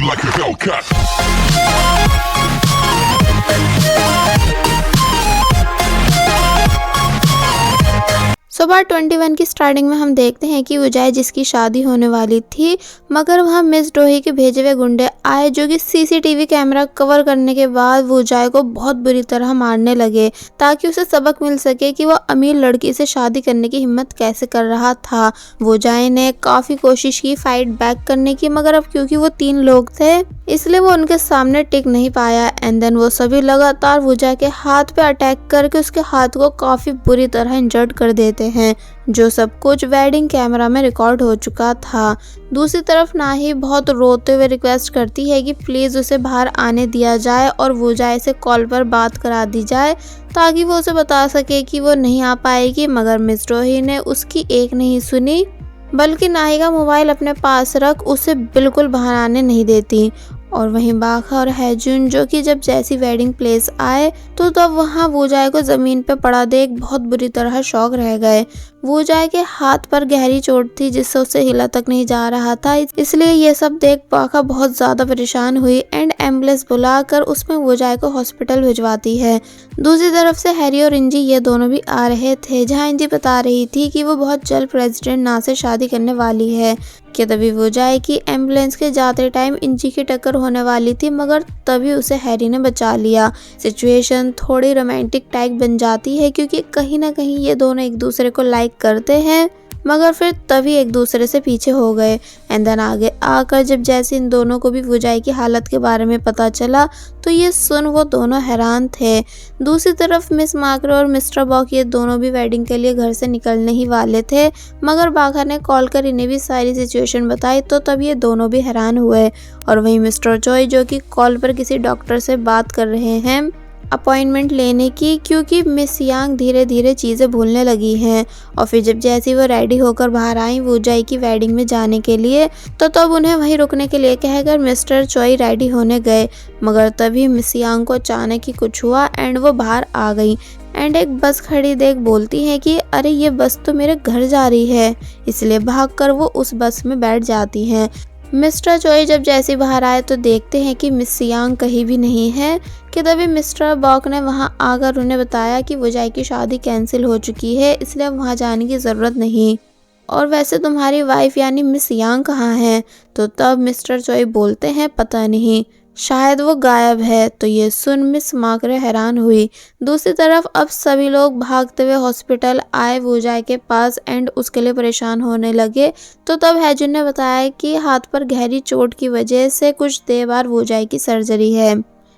like a Hellcat. सुबह 21 की starting में हम देखते हैं कि वुजाई जिसकी शादी होने वाली थी, मगर वहाँ मिस डोही के भेजे हुए गुंडे आए जो कि सीसीटीवी कैमरा कवर करने के बाद वुजाई को बहुत बुरी तरह मारने लगे ताकि उसे सबक मिल सके कि वो अमीर लड़की से शादी करने की हिम्मत कैसे कर रहा था। वुजाई ने काफ़ी कोशिश की फाइट बैक करने की, मगर अब क्योंकि वो 3 लोग थे इसलिए वो उनके सामने टिक नहीं पाया। एंड देन वो सभी लगातार वुजाई के हाथ पे अटैक करके उसके हाथ को काफ़ी बुरी तरह इंजर्ड कर देते हैं, जो सब कुछ वेडिंग कैमरा में रिकॉर्ड हो चुका था। दूसरी तरफ नाही बहुत रोते हुए रिक्वेस्ट करती है कि प्लीज़ उसे बाहर आने दिया जाए और वुजाई से कॉल पर बात करा दी जाए ताकि वो उसे बता सके कि वो नहीं आ पाएगी, मगर मिस डोही ने उसकी एक नहीं सुनी बल्कि नाही का मोबाइल अपने पास रख उसे बिल्कुल बाहर आने नहीं देती। और वहीं बाखा और हैजुन जो कि जब जैसी वेडिंग प्लेस आए तो तब वहाँ वुजाई को ज़मीन पे पड़ा देख बहुत बुरी तरह शॉक रह गए। वुजाई के हाथ पर गहरी चोट थी जिससे उसे हिला तक नहीं जा रहा था, इसलिए ये सब देख बाखा बहुत ज़्यादा परेशान हुई एंड एम्बुलेंस बुलाकर उसमें वुजाई को हॉस्पिटल भिजवाती है। दूसरी तरफ से हैरी और इंजी ये दोनों भी आ रहे थे, जहाँ इंजी बता रही थी कि वो बहुत जल्द प्रेसिडेंट ना से शादी करने वाली है कि तभी वुजाई की एम्बुलेंस के जाते टाइम इंजी की टक्कर होने वाली थी, मगर तभी उसे हैरी ने बचा लिया। सिचुएशन थोड़ी रोमांटिक टाइप बन जाती है क्योंकि कहीं ना कहीं ये दोनों एक दूसरे को लाइक करते हैं, मगर फिर तभी एक दूसरे से पीछे हो गए। एंड देन आगे आकर जब जैसे इन दोनों को भी वुजाई की हालत के बारे में पता चला तो ये सुन वो दोनों हैरान थे। दूसरी तरफ मिस मार्कर और मिस्टर बॉक ये दोनों भी वेडिंग के लिए घर से निकलने ही वाले थे, मगर बाघा ने कॉल कर इन्हें भी सारी सिचुएशन बताई तो तब ये दोनों भी हैरान हुए। और वहीं मिस्टर चोई जो कि कॉल पर किसी डॉक्टर से बात कर रहे हैं अपॉइंटमेंट लेने की, क्योंकि मिस यांग धीरे धीरे चीज़ें भूलने लगी हैं। और फिर जब जैसे वो रेडी होकर बाहर आई वुजाई की वेडिंग में जाने के लिए तो तब उन्हें वहीं रुकने के लिए कहकर मिस्टर चोई रेडी होने गए, मगर तभी मिस यांग को अचानक ही कुछ हुआ एंड वो बाहर आ गई एंड एक बस खड़ी देख बोलती है कि अरे ये बस तो मेरे घर जा रही है, इसलिए भागकर वो उस बस में बैठ जाती हैं। मिस्टर चोई जब जैसे बाहर आए तो देखते हैं कि मिस यांग कहीं भी नहीं है कि तभी मिस्टर बॉक ने वहां आकर उन्हें बताया कि वुजाई की शादी कैंसिल हो चुकी है, इसलिए वहां जाने की ज़रूरत नहीं। और वैसे तुम्हारी वाइफ यानी मिस यांग कहाँ है? तो तब मिस्टर चोई बोलते हैं पता नहीं, शायद वो गायब है। तो ये सुन मिस मार्करे हैरान हुई। दूसरी तरफ अब सभी लोग भागते हुए हॉस्पिटल आए वुजाई के पास एंड उसके लिए परेशान होने लगे। तो तब हैजुन ने बताया कि हाथ पर गहरी चोट की वजह से कुछ देर बाद वुजाई की सर्जरी है।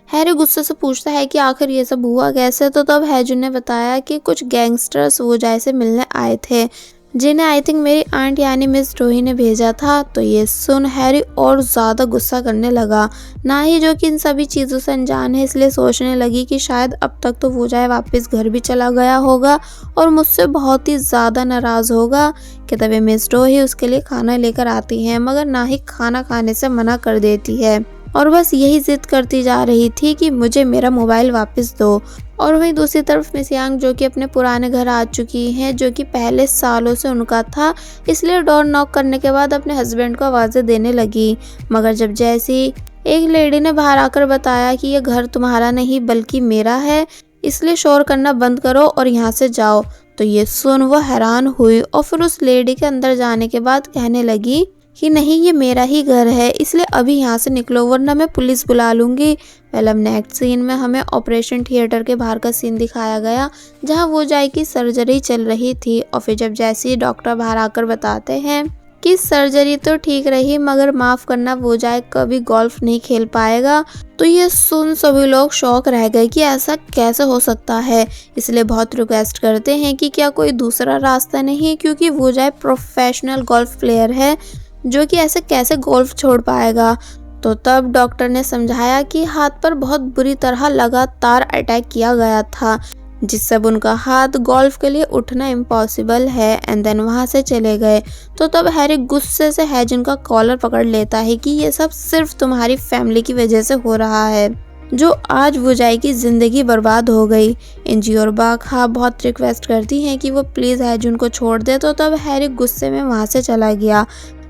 हैरी गुस्से से पूछता है कि आखिर ये सब हुआ कैसे? तो तब हैजुन ने बताया कि कुछ गैंगस्टर्स वुजाई से मिलने आए थे जिन्हें आई थिंक मेरी आंट यानी मिस डोही ने भेजा था। तो ये सुन हैरी और ज़्यादा गुस्सा करने लगा। ना ही जो कि इन सभी चीज़ों से अनजान है इसलिए सोचने लगी कि शायद अब तक तो वुजाई वापस घर भी चला गया होगा और मुझसे बहुत ही ज़्यादा नाराज़ होगा कि तभी मिस डोही उसके लिए खाना लेकर आती हैं, मगर ना ही खाना खाने से मना कर देती है और बस यही जिद करती जा रही थी कि मुझे मेरा मोबाइल वापस दो। और वहीं दूसरी तरफ मिस यांग जो कि अपने पुराने घर आ चुकी हैं, जो कि पहले सालों से उनका था, इसलिए डोर नॉक करने के बाद अपने हस्बैंड को आवाज़ें देने लगी। मगर जब जैसी एक लेडी ने बाहर आकर बताया कि ये घर तुम्हारा नहीं बल्कि मेरा है, इसलिए शोर करना बंद करो और यहाँ से जाओ। तो ये सुन वो हैरान हुई और फिर उस लेडी के अंदर जाने के बाद कहने लगी कि नहीं ये मेरा ही घर है, इसलिए अभी यहाँ से निकलो वरना मैं पुलिस बुला लूँगी। पहले अब नेक्स्ट सीन में हमें ऑपरेशन थिएटर के बाहर का सीन दिखाया गया जहाँ वुजाई की सर्जरी चल रही थी। और फिर जब जैसे ही डॉक्टर बाहर आकर बताते हैं कि सर्जरी तो ठीक रही मगर माफ़ करना वुजाई कभी गोल्फ नहीं खेल पाएगा। तो ये सुन सभी लोग शॉक रह गए कि ऐसा कैसे हो सकता है, इसलिए बहुत रिक्वेस्ट करते हैं कि क्या कोई दूसरा रास्ता नहीं, क्योंकि वुजाई प्रोफेशनल गोल्फ प्लेयर है जो कि ऐसे कैसे गोल्फ छोड़ पाएगा। तो तब डॉक्टर ने समझाया कि हाथ पर बहुत बुरी तरह लगातार अटैक किया गया था जिससे अब उनका हाथ गोल्फ के लिए उठना इम्पॉसिबल है। एंड देन वहाँ से चले गए। तो तब हैरी गुस्से से हैजुन का कॉलर पकड़ लेता है कि ये सब सिर्फ तुम्हारी फैमिली की वजह से हो रहा है जो आज वुजाई की ज़िंदगी बर्बाद हो गई। इंजी और बाखा बहुत रिक्वेस्ट करती हैं कि वो प्लीज़ हैजुन को छोड़ दे। तो तब हैरी गुस्से में वहाँ से चला गया।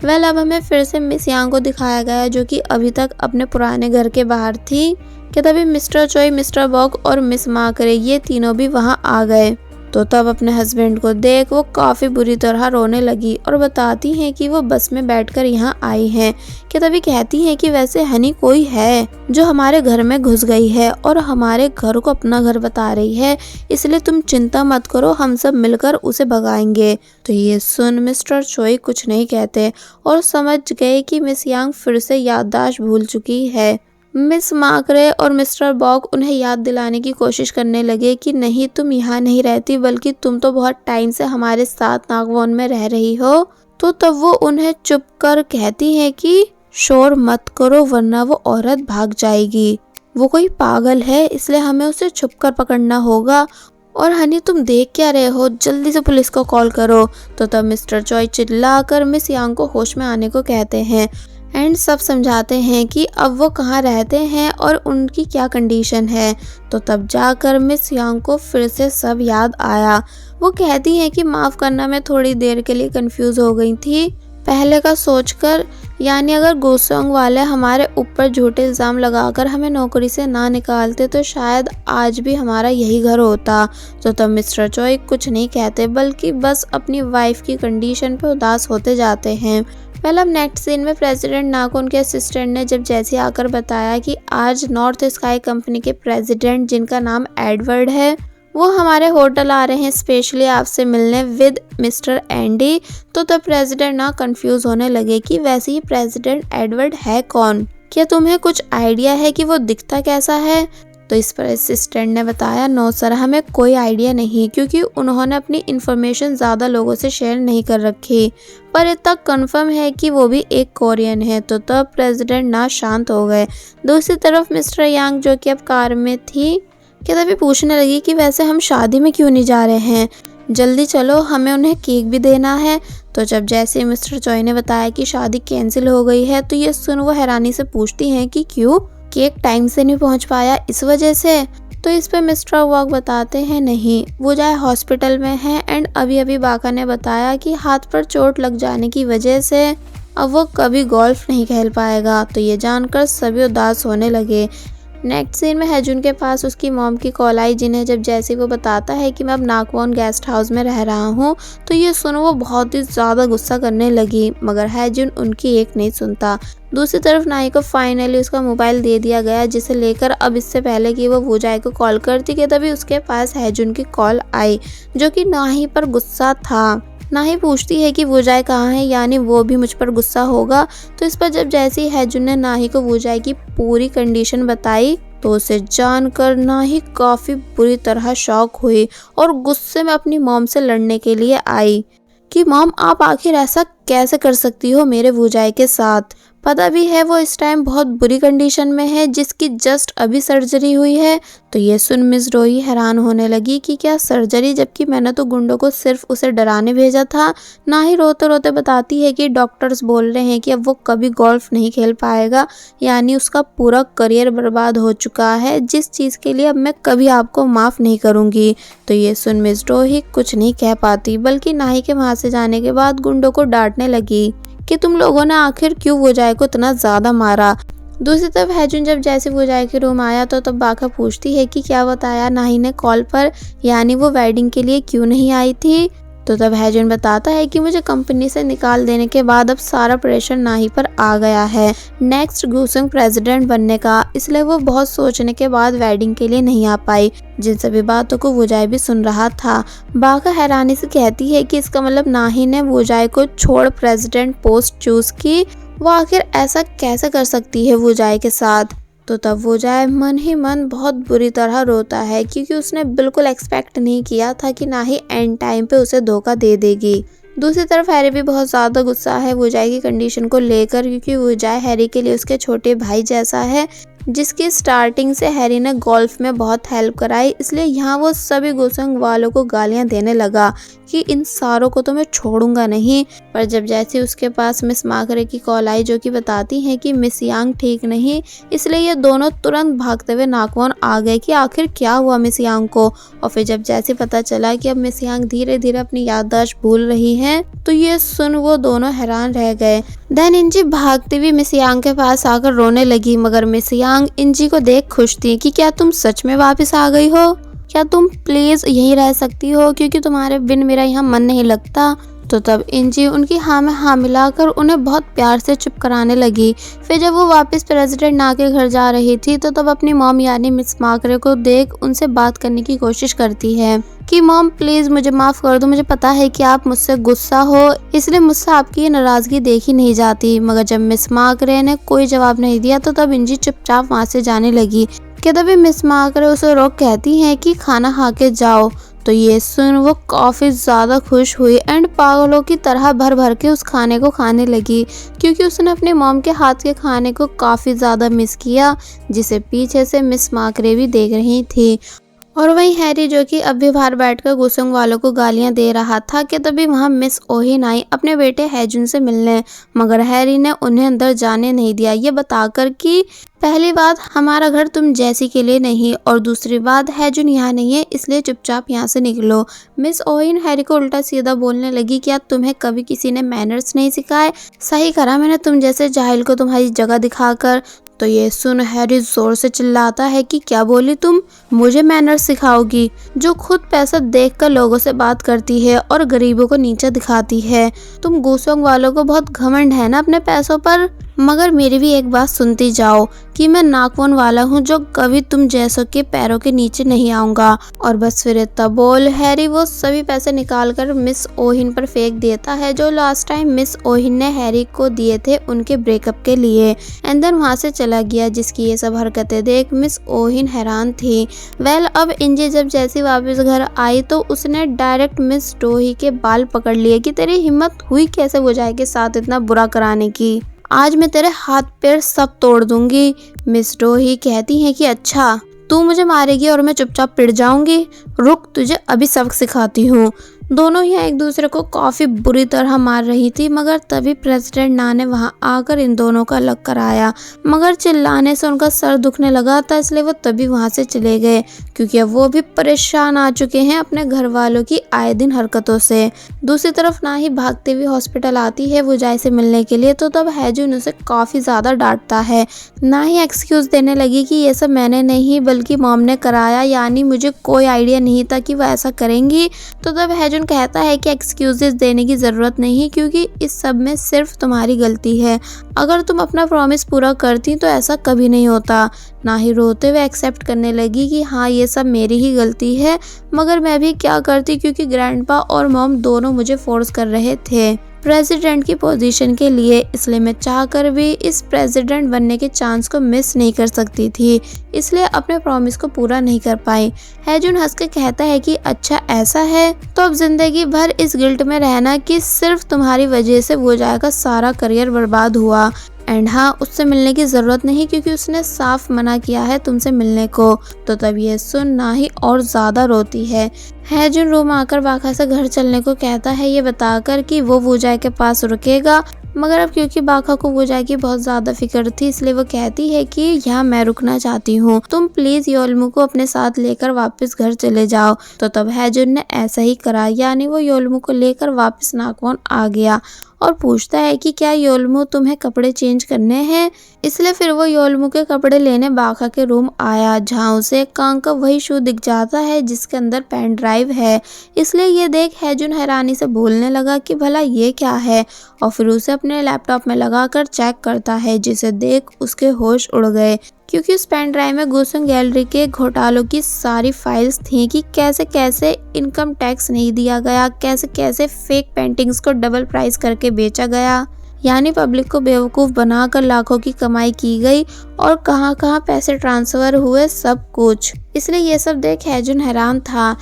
वेल अब हमें फिर से मिस यांग को दिखाया गया जो कि अभी तक अपने पुराने घर के बाहर थी कि तभी मिस्टर चोई, मिस्टर बॉक और मिस माकरे ये तीनों भी वहां आ गए। तो तब अपने हस्बैंड को देख वो काफ़ी बुरी तरह रोने लगी और बताती हैं कि वो बस में बैठकर यहाँ आई हैं। कि तभी कहती हैं कि वैसे हनी कोई है जो हमारे घर में घुस गई है और हमारे घर को अपना घर बता रही है, इसलिए तुम चिंता मत करो, हम सब मिलकर उसे भगाएंगे। तो ये सुन मिस्टर चोई कुछ नहीं कहते और समझ गए कि मिस यांग फिर से याददाश्त भूल चुकी है। मिस माकरे और मिस्टर बॉक उन्हें याद दिलाने की कोशिश करने लगे कि नहीं, तुम यहाँ नहीं रहती बल्कि तुम तो बहुत टाइम से हमारे साथ नागवॉन में रह रही हो। तो तब वो उन्हें चुप कर कहती हैं कि शोर मत करो वरना वो औरत भाग जाएगी, वो कोई पागल है इसलिए हमें उसे छुप कर पकड़ना होगा। और हनी तुम देख क्या रहे हो, जल्दी से पुलिस को कॉल करो। तो तब मिस्टर चोई चिल्लाकर मिस यांग को होश में आने को कहते हैं एंड सब समझाते हैं कि अब वो कहाँ रहते हैं और उनकी क्या कंडीशन है। तो तब जाकर मिस यांग को फिर से सब याद आया। वो कहती हैं कि माफ़ करना, मैं थोड़ी देर के लिए कंफ्यूज हो गई थी पहले का सोचकर, यानी अगर गोसोंग वाले हमारे ऊपर झूठे इल्ज़ाम लगाकर हमें नौकरी से ना निकालते तो शायद आज भी हमारा यही घर होता। तो तब मिस्टर चोई कुछ नहीं कहते बल्कि बस अपनी वाइफ की कंडीशन पे उदास होते जाते हैं। पहले अब नेक्स्ट सीन में प्रेसिडेंट ना को उनके असिस्टेंट ने जब जैसे आकर बताया कि आज नॉर्थ स्काई कंपनी के प्रेसिडेंट जिनका नाम एडवर्ड है वो हमारे होटल आ रहे हैं स्पेशली आपसे मिलने विद मिस्टर एंडी। तो तब प्रेसिडेंट ना कंफ्यूज होने लगे कि वैसे ही प्रेसिडेंट एडवर्ड है कौन, क्या तुम्हें कुछ आइडिया है कि वो दिखता कैसा है। तो इस पर असिस्टेंट ने बताया नो सर, हमें कोई आइडिया नहीं क्योंकि उन्होंने अपनी इन्फॉर्मेशन ज़्यादा लोगों से शेयर नहीं कर रखी, पर इतना कंफर्म है कि वो भी एक कोरियन है। तो तब प्रेसिडेंट ना शांत हो गए। दूसरी तरफ मिस्टर यांग जो कि अब कार में थी कि तभी पूछने लगी कि वैसे हम शादी में क्यों नहीं जा रहे हैं, जल्दी चलो, हमें उन्हें केक भी देना है। तो जब जैसे मिस्टर चोई ने बताया कि शादी कैंसिल हो गई है तो ये सुन वो हैरानी से पूछती हैं कि क्यों, केक टाइम से नहीं पहुंच पाया इस वजह से। तो इस पे मिस्टर वॉक बताते हैं नहीं, वो जाए हॉस्पिटल में है एंड अभी अभी बाका ने बताया कि हाथ पर चोट लग जाने की वजह से अब वो कभी गोल्फ नहीं खेल पाएगा। तो ये जानकर सभी उदास होने लगे। नेक्स्ट सीन में हैजुन के पास उसकी मॉम की कॉल आई जिन्हें जब जैसे वो बताता है कि मैं अब नाकवॉन गेस्ट हाउस में रह रहा हूँ तो ये सुनो वो बहुत ही ज़्यादा गुस्सा करने लगी, मगर हैजुन उनकी एक नहीं सुनता। दूसरी तरफ नाही को फाइनली उसका मोबाइल दे दिया गया जिसे लेकर अब इससे पहले कि वो वूजाई को कॉल करती कि तभी उसके पास हैजुन की कॉल आई जो कि नाही पर गुस्सा था। नाही पूछती है कि वूजाई कहाँ है, यानी वो भी मुझ पर गुस्सा होगा। तो इस पर जब जैसे ही हैजुन ने नाही को वूजाई की पूरी कंडीशन बताई तो उसे जानकर नाही काफ़ी बुरी तरह शॉक हुई और गुस्से में अपनी मॉम से लड़ने के लिए आई कि मॉम आप आखिर ऐसा कैसे कर सकती हो मेरे वूजाई के साथ, पता भी है वो इस टाइम बहुत बुरी कंडीशन में है जिसकी जस्ट अभी सर्जरी हुई है। तो ये सुन मिस रोही हैरान होने लगी कि क्या सर्जरी, जबकि मैंने तो गुंडों को सिर्फ उसे डराने भेजा था। ना ही रोते रोते बताती है कि डॉक्टर्स बोल रहे हैं कि अब वो कभी गोल्फ नहीं खेल पाएगा, यानी उसका पूरा करियर बर्बाद हो चुका है, जिस चीज़ के लिए अब मैं कभी आपको माफ़ नहीं करूँगी। तो ये सुन मिस रोही कुछ नहीं कह पाती बल्कि नाही के वहाँ से जाने के बाद गुंडों को डांटने लगी कि तुम लोगों ने आखिर क्यों वूजाई को इतना ज़्यादा मारा। दूसरी तरफ हैजुन जब जैसे वूजाई के रूम आया तो तब बाका पूछती है कि क्या बताया नाही ने कॉल पर, यानी वो वेडिंग के लिए क्यों नहीं आई थी। तो तब हैजुन बताता है कि मुझे कंपनी से निकाल देने के बाद अब सारा प्रेशर नाही पर आ गया है नेक्स्ट गोसोंग प्रेसिडेंट बनने का, इसलिए वो बहुत सोचने के बाद वेडिंग के लिए नहीं आ पाई। जिन सभी बातों को वूजाई भी सुन रहा था। बाका हैरानी से कहती है कि इसका मतलब नाही ने वूजाई को छोड़ प्रेसिडेंट पोस्ट चूज की, वो आखिर ऐसा कैसे कर सकती है वूजाई के साथ। तो तब वूजाई मन ही मन बहुत बुरी तरह रोता है क्योंकि उसने बिल्कुल एक्सपेक्ट नहीं किया था कि नाही एंड टाइम पे उसे धोखा दे देगी। दूसरी तरफ हैरी भी बहुत ज़्यादा गुस्सा है वूजाई की कंडीशन को लेकर क्योंकि वूजाई हैरी के लिए उसके छोटे भाई जैसा है, जिसकी स्टार्टिंग से हैरी ने गोल्फ में बहुत हेल्प कराई, इसलिए यहाँ वो सभी गुसंग वालों को गालियां देने लगा कि इन सारों को तो मैं छोड़ूंगा नहीं। पर जब जैसे उसके पास मिस मार्करे की कॉल आई जो कि बताती है कि मिस यांग ठीक नहीं, इसलिए ये दोनों तुरंत भागते हुए नाकवन आ गए कि आखिर क्या हुआ मिस यांग को। और फिर जब जैसे पता चला कि अब मिस यांग धीरे धीरे अपनी याददाश्त भूल रही है, तो ये सुन वो दोनों हैरान रह गए। देन इंजी भागती हुई मिस यांग के पास आकर रोने लगी, मगर मिस यांग इंजी को देख खुश थी कि क्या तुम सच में वापस आ गई हो, क्या तुम प्लीज यहीं रह सकती हो, क्योंकि तुम्हारे बिन मेरा यहाँ मन नहीं लगता। तो तब इंजी उनकी हाँ में हाँ मिलाकर उन्हें बहुत प्यार से चुप कराने लगी। फिर जब वो वापस प्रेसिडेंट ना के घर जा रही थी, तो तब अपनी मॉम यानी मिस मार्करे को देख उनसे बात करने की कोशिश करती है कि मॉम प्लीज मुझे माफ कर दो, मुझे पता है कि आप मुझसे गुस्सा हो, इसलिए मुझसे आपकी ये नाराजगी देखी नहीं जाती। मगर जब मिस मार्करे ने कोई जवाब नहीं दिया, तो तब इंजी चुपचाप वहाँ से जाने लगी। कि तभी मिस मार्करे उसे रोक कहती है कि खाना खा के जाओ। तो ये सुन वो काफ़ी ज़्यादा खुश हुई एंड पागलों की तरह भर भर के उस खाने को खाने लगी, क्योंकि उसने अपने मॉम के हाथ के खाने को काफ़ी ज़्यादा मिस किया, जिसे पीछे से मिस मार्करे भी देख रही थी। और वहीं हैरी जो कि अब भी बाहर बैठकर गुसंग वालों को गालियां दे रहा था कि तभी वहां मिस ओहिन आई अपने बेटे हैजुन से मिलने, मगर हैरी ने उन्हें अंदर जाने नहीं दिया, ये बताकर कि पहली बात हमारा घर तुम जैसी के लिए नहीं, और दूसरी बात हैजुन यहाँ नहीं है, इसलिए चुपचाप यहाँ से निकलो। मिस ओहिन हैरी को उल्टा सीधा बोलने लगी, क्या तुम्हें कभी किसी ने मैनर्स नहीं सिखाए? सही करा मैंने तुम जैसे जाहिल को तुम्हारी जगह दिखाकर। तो ये सुन हैरी जोर से चिल्लाता है कि क्या बोली तुम, मुझे मैनर्स सिखाओगी, जो खुद पैसा देखकर लोगों से बात करती है और गरीबों को नीचा दिखाती है। तुम गुसंग वालों को बहुत घमंड है ना अपने पैसों पर, मगर मेरी भी एक बात सुनती जाओ कि मैं नाकवन वाला हूँ जो कभी तुम जैसों के पैरों के नीचे नहीं आऊंगा। और बस फिर इतना बोल हैरी वो सभी पैसे निकालकर मिस ओहिन पर फेंक देता है, जो लास्ट टाइम मिस ओहिन ने हैरी को दिए थे उनके ब्रेकअप के लिए। एंड देन वहाँ से चला गया, जिसकी ये सब हरकतें देख मिस ओहिन हैरान थी। वेल अब इंजी जब जैसी वापस घर आई, तो उसने डायरेक्ट मिस डोही के बाल पकड़ लिए कि तेरी हिम्मत हुई कैसे वो जाए के साथ इतना बुरा कराने की, आज मैं तेरे हाथ पैर सब तोड़ दूंगी। मिस डोही कहती है कि अच्छा तू मुझे मारेगी और मैं चुपचाप पिट जाऊंगी, रुक तुझे अभी सबक सिखाती हूँ। दोनों ही एक दूसरे को काफ़ी बुरी तरह मार रही थी, मगर तभी प्रेसिडेंट ना ने वहाँ आकर इन दोनों का अलग कराया, मगर चिल्लाने से उनका सर दुखने लगा था, इसलिए वो तभी वहाँ से चले गए, क्योंकि अब वो भी परेशान आ चुके हैं अपने घर वालों की आए दिन हरकतों से। दूसरी तरफ ना ही भागते हुए हॉस्पिटल आती है वो जाय से मिलने के लिए, तो तब हैजुन उसे काफ़ी ज़्यादा डांटता है। ना ही एक्सक्यूज़ देने लगी कि ये सब मैंने नहीं बल्कि मॉम ने कराया, यानी मुझे कोई आइडिया नहीं था कि वह ऐसा करेंगी। तो तब हैजुन कहता है कि एक्सक्यूजेस देने की ज़रूरत नहीं, क्योंकि इस सब में सिर्फ तुम्हारी गलती है, अगर तुम अपना प्रॉमिस पूरा करती तो ऐसा कभी नहीं होता। ना ही रोते हुए एक्सेप्ट करने लगी कि हाँ ये सब मेरी ही गलती है, मगर मैं भी क्या करती, क्योंकि ग्रैंडपा और मॉम दोनों मुझे फोर्स कर रहे थे प्रेसिडेंट की पोजीशन के लिए, इसलिए मैं चाहकर भी इस प्रेसिडेंट बनने के चांस को मिस नहीं कर सकती थी, इसलिए अपने प्रॉमिस को पूरा नहीं कर पाई। हैजुन हंस के कहता है कि अच्छा ऐसा है, तो अब जिंदगी भर इस गिल्ट में रहना कि सिर्फ तुम्हारी वजह से वो जाए का सारा करियर बर्बाद हुआ। एंड हाँ उससे मिलने की ज़रूरत नहीं, क्योंकि उसने साफ मना किया है तुमसे मिलने को। तो तब ये सुन ना ही और ज़्यादा रोती है। हैजुन रूम आकर बाका से घर चलने को कहता है, ये बताकर कि वो वूजाय के पास रुकेगा, मगर अब क्योंकि बाका को वूजाय की बहुत ज़्यादा फिक्र थी, इसलिए वो कहती है कि यहाँ मैं रुकना चाहती हूँ, तुम प्लीज़ योलमू को अपने साथ लेकर वापस घर चले जाओ। तो तब हैजुन ने ऐसा ही करा, यानी वो योलमू को लेकर वापस नाकवन आ गया और पूछता है कि क्या योलमू तुम्हें कपड़े चेंज करने हैं। इसलिए फिर वो योलमू के कपड़े लेने बाका के रूम आया, जहाँ उसे कांग का वही शू दिख जाता है जिसके अंदर पेन ड्राइव है। इसलिए ये देख हैजुन हैरानी से बोलने लगा कि भला ये क्या है, और फिर उसे अपने लैपटॉप में लगाकर चेक करता है, जिसे देख उसके होश उड़ गए, क्योंकि उस पेन ड्राइव में गुसंग गैलरी के घोटालों की सारी फाइल्स थी कि कैसे कैसे इनकम टैक्स नहीं दिया गया, कैसे कैसे फेक पेंटिंग्स को डबल प्राइस करके बेचा गया, यानी पब्लिक को बेवकूफ़ बनाकर लाखों की कमाई की गई, और कहाँ कहाँ पैसे ट्रांसफ़र हुए, सब कुछ। इसलिए ये सब देख हैजुन हैरान था।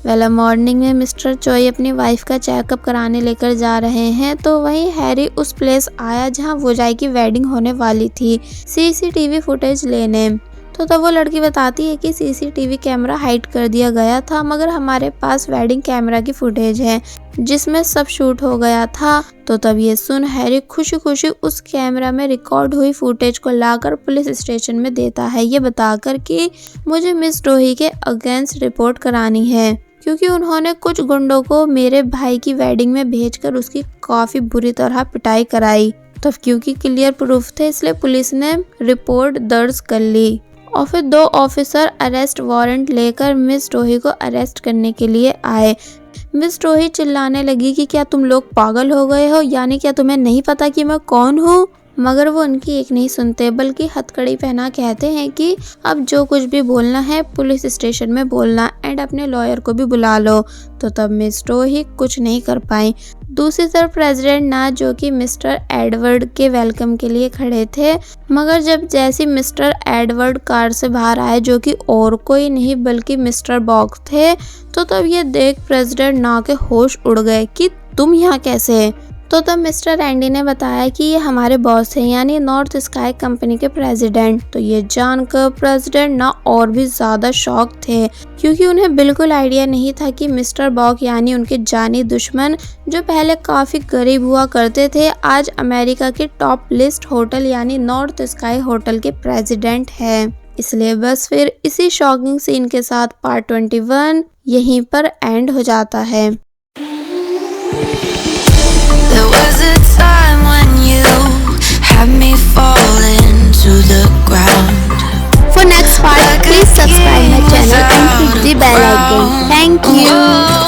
वेल मॉर्निंग में मिस्टर चोई अपनी वाइफ का चेकअप कराने लेकर जा रहे हैं तो वहीं हैरी उस प्लेस आया जहां वुजाई की वेडिंग होने वाली थी सीसीटीवी फुटेज लेने। तो तब वो लड़की बताती है कि सीसीटीवी कैमरा हाइड कर दिया गया था, मगर हमारे पास वेडिंग कैमरा की फुटेज है जिसमें सब शूट हो गया था। तो तब ये सुन हैरी खुशी खुशी उस कैमरा में रिकॉर्ड हुई फुटेज को लाकर पुलिस स्टेशन में देता है, ये बताकर कि मुझे मिस डोही के अगेंस्ट रिपोर्ट करानी है क्योंकि उन्होंने कुछ गुंडों को मेरे भाई की वेडिंग में भेजकर उसकी काफी बुरी तरह पिटाई कराई। तब क्योंकि क्लियर प्रूफ थे इसलिए पुलिस ने रिपोर्ट दर्ज कर ली और फिर 2 ऑफिसर अरेस्ट वारंट लेकर मिस डोही को अरेस्ट करने के लिए आए। मिस डोही चिल्लाने लगी कि क्या तुम लोग पागल हो गए हो, यानी क्या तुम्हें नहीं पता कि मैं कौन हूँ। मगर वो उनकी एक नहीं सुनते बल्कि हथकड़ी पहना कहते हैं कि अब जो कुछ भी बोलना है पुलिस स्टेशन में बोलना एंड अपने लॉयर को भी बुला लो। तो तब मिस डोही कुछ नहीं कर पाई। दूसरी तरफ प्रेसिडेंट ना जो कि मिस्टर एडवर्ड के वेलकम के लिए खड़े थे, मगर जब जैसे मिस्टर एडवर्ड कार से बाहर आए जो कि और कोई नहीं बल्कि मिस्टर बॉक्स थे, तो तब ये देख प्रेसिडेंट ना के होश उड़ गए कि तुम यहाँ कैसे। तो तब मिस्टर एंडी ने बताया कि ये हमारे बॉस हैं यानी नॉर्थ स्काई कंपनी के प्रेसिडेंट। तो ये जानकर प्रेसिडेंट ना और भी ज्यादा शॉक थे क्योंकि उन्हें बिल्कुल आइडिया नहीं था कि मिस्टर बॉक यानी उनके जानी दुश्मन जो पहले काफी गरीब हुआ करते थे आज अमेरिका के टॉप लिस्ट होटल यानी नॉर्थ स्काई होटल के प्रेसिडेंट है। इसलिए बस फिर इसी शॉकिंग सीन के साथ पार्ट 21 यहीं पर एंड हो जाता है। There was a time when you had me falling to the ground. For next part, please subscribe my channel and click the bell icon. Thank you.